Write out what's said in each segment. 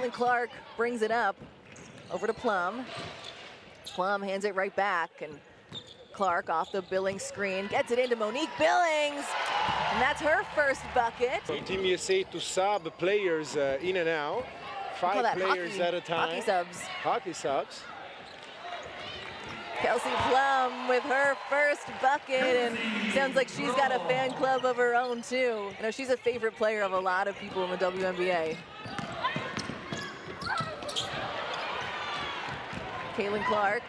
Caitlin Clark brings it up over to Plum. Plum hands it right back, and Clark off the Billings screen gets it into Monique Billings, and that's her first bucket. Team USA to sub players in and out, 5 players at a time. Hockey subs. Hockey subs. Kelsey Plum with her first bucket, and sounds like she's got a fan club of her own too. You know, she's a favorite player of a lot of people in the WNBA. Caitlin Clark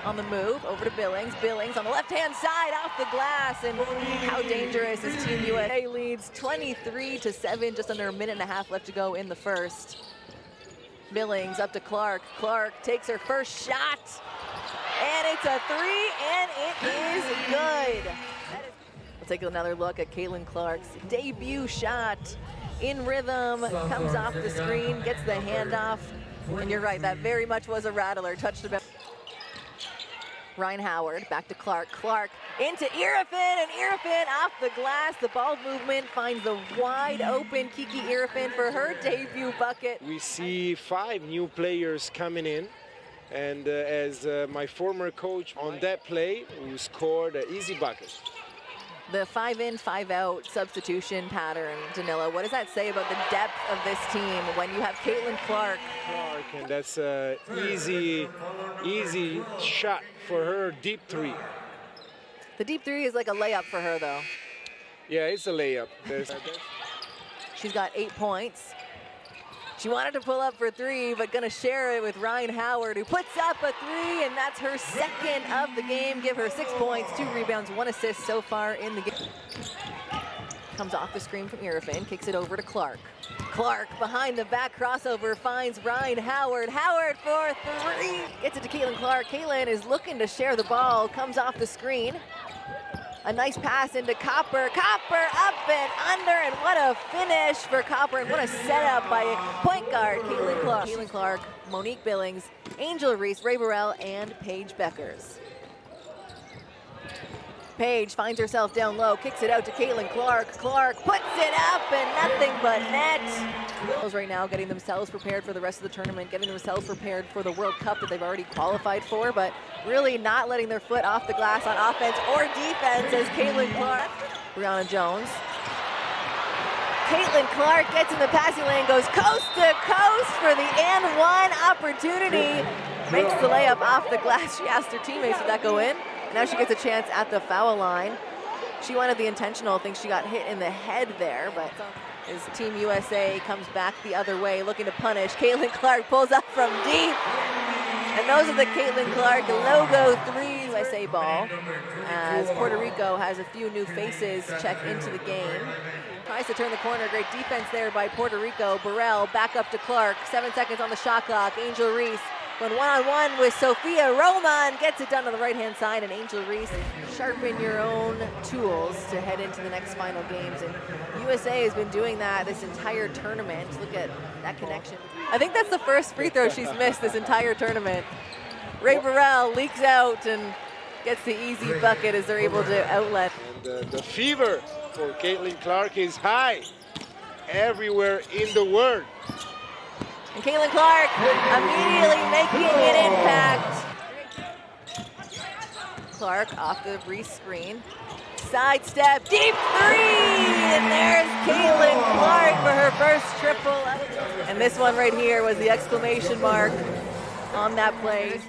on the move, over to Billings. Billings on the left-hand side, off the glass, and how dangerous is Team USA? Leads 23-7, just under a minute and a half left to go in the first. Billings up to Clark. Clark takes her first shot, and it's a 3, and it is good. We'll take another look at Caitlin Clark's debut shot. In rhythm, comes off the screen, gets the handoff, and you're right, that very much was a rattler. Touched about. Ryan Howard back to Clark. Clark into Irefin, and Irefin off the glass. The ball movement finds the wide open Kiki Irefin for her debut bucket. We see 5 new players coming in, and as my former coach on that play, who scored an easy bucket. The 5-in, 5-out substitution pattern, Danila, what does that say about the depth of this team when you have Caitlin Clark? And that's an easy shot for her deep 3. The deep 3 is like a layup for her, though. Yeah, it's a layup. She's got 8 points. She wanted to pull up for 3, but gonna share it with Ryan Howard, who puts up a 3, and that's her second of the game. Give her 6 points, 2 rebounds, 1 assist so far in the game. Comes off the screen from Irefin, kicks it over to Clark. Clark behind the back crossover finds Ryan Howard. Howard for 3, gets it to Caitlin Clark. Caitlin is looking to share the ball, comes off the screen. A nice pass into Copper. Copper up and under, and what a finish for Copper, and what a setup by point guard Caitlin Clark. Caitlin Clark, Monique Billings, Angel Reese, Ray Burrell, and Paige Beckers. Paige finds herself down low, kicks it out to Caitlin Clark. Clark puts it up, and nothing but net. Right now getting themselves prepared for the rest of the tournament, getting themselves prepared for the World Cup that they've already qualified for, but really not letting their foot off the glass on offense or defense as Caitlin Clark. Brianna Jones. Caitlin Clark gets in the passing lane, goes coast to coast for the and one opportunity. Makes the layup off the glass. She asked her teammates, did that go in? Now she gets a chance at the foul line. She wanted the intentional, thinks she got hit in the head there, but as Team USA comes back the other way, looking to punish. Caitlin Clark pulls up from deep. And those are the Caitlin Clark logo 3 USA ball, as Puerto Rico has a few new faces check into the game. Tries to turn the corner, great defense there by Puerto Rico. Burrell back up to Clark, 7 seconds on the shot clock. Angel Reese going one-on-one with Sophia Roman, gets it done on the right-hand side, and Angel Reese, sharpen your own tools to head into the next final games. And USA has been doing that this entire tournament. Look at that connection. I think that's the first free throw she's missed this entire tournament. Ray Burrell leaks out and gets the easy bucket as they're able to outlet. And the fever for Caitlin Clark is high everywhere in the world. And Caitlin Clark immediately making an impact. Clark off the Reese screen. Sidestep, deep 3! And there's Caitlin Clark for her first triple. And this one right here was the exclamation mark on that play.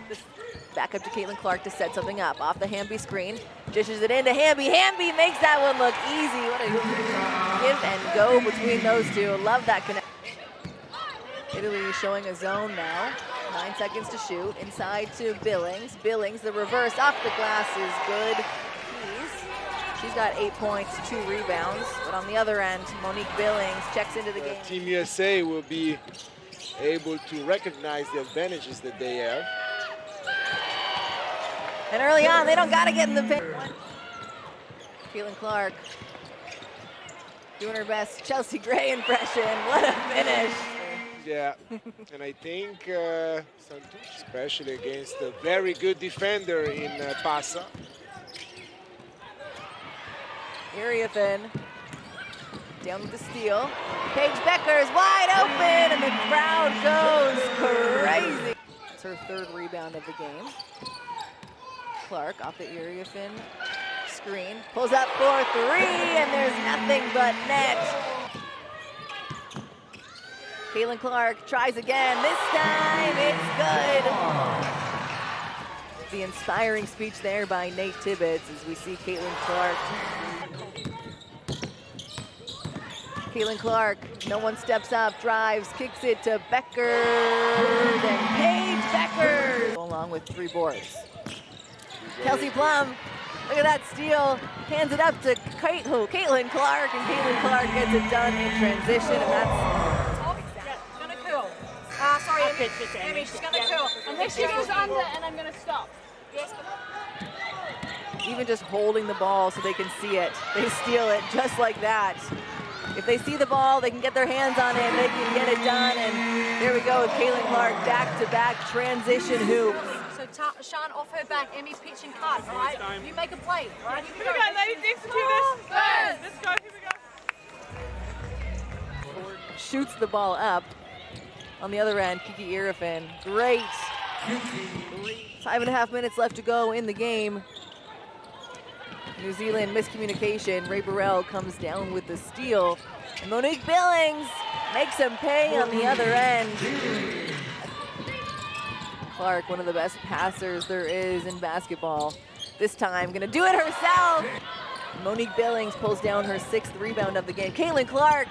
Back up to Caitlin Clark to set something up. Off the Hamby screen, dishes it into Hamby. Hamby makes that one look easy. What a give and go between those two. Love that connection. Italy showing a zone now. 9 seconds to shoot. Inside to Billings. Billings, the reverse off the glass is good. She's got 8 points, 2 rebounds. But on the other end, Monique Billings checks into the game. Team USA will be able to recognize the advantages that they have. And early on, they don't got to get in the paint. Caitlin Clark doing her best Chelsea Gray impression. What a finish. Yeah, and I think, especially against a very good defender in Passa. Irefin down with the steal. Paige Becker is wide open, and the crowd goes crazy. It's her third rebound of the game. Clark off the area fin screen, pulls up for three, and there's nothing but net. Caitlin Clark tries again. This time it's good. The inspiring speech there by Nate Tibbetts as we see Caitlin Clark. Caitlin Clark, no one steps up, drives, kicks it to Becker, then Paige Becker, along with 3 boards. Kelsey Plum, look at that steal, hands it up to Caitlin Clark, and Caitlin Clark gets it done in transition, and that's... Gonna cool. Sorry, Amy, she's gonna cool. And then she goes under, and I'm gonna stop. Yes, even just holding the ball so they can see it, they steal it just like that. If they see the ball, they can get their hands on it, they can get it done, and there we go with Caitlin Clark, back-to-back transition hoops. So Sean off her back, Emmy's pitching cut, right? You make a play, right? Here we go, ladies, execute this. Let's go, here we go. Shoots the ball up. On the other end, Kiki Irifin, great. 5.5 minutes left to go in the game. New Zealand miscommunication. Ray Burrell comes down with the steal. And Monique Billings makes him pay on the other end. Clark, one of the best passers there is in basketball. This time, gonna do it herself. Monique Billings pulls down her 6th rebound of the game. Caitlin Clark,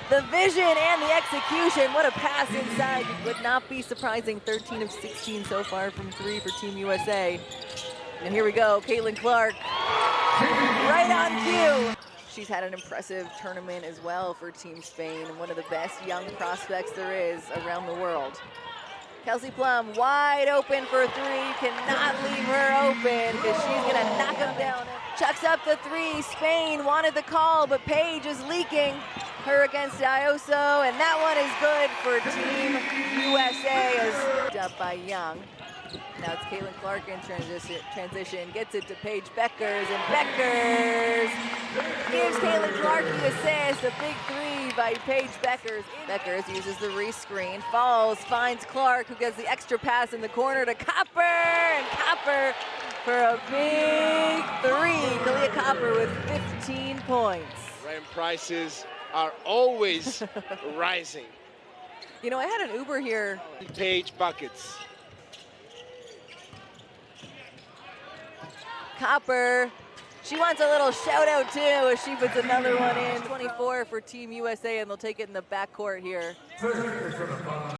the vision and the execution. What a pass inside. Would not be surprising. 13 of 16 so far from 3 for Team USA. And here we go, Caitlin Clark, right on cue. She's had an impressive tournament as well for Team Spain, and one of the best young prospects there is around the world. Kelsey Plum wide open for 3, cannot leave her open because she's gonna knock him down. Chucks up the 3, Spain wanted the call, but Paige is leaking. Her against Ioso, and that one is good for Team USA as up by Young. Now it's Caitlin Clark in transition, gets it to Paige Beckers, and Beckers gives Caitlin Clark the assist, a big 3 by Paige Beckers. Beckers uses the re-screen, falls, finds Clark, who gets the extra pass in the corner to Copper, and Copper for a big 3. Kalia Copper with 15 points. Rent prices are always rising. You know, I had an Uber here. Paige buckets. Copper, she wants a little shout out too as she puts another one in. 24 for Team USA, and they'll take it in the backcourt here.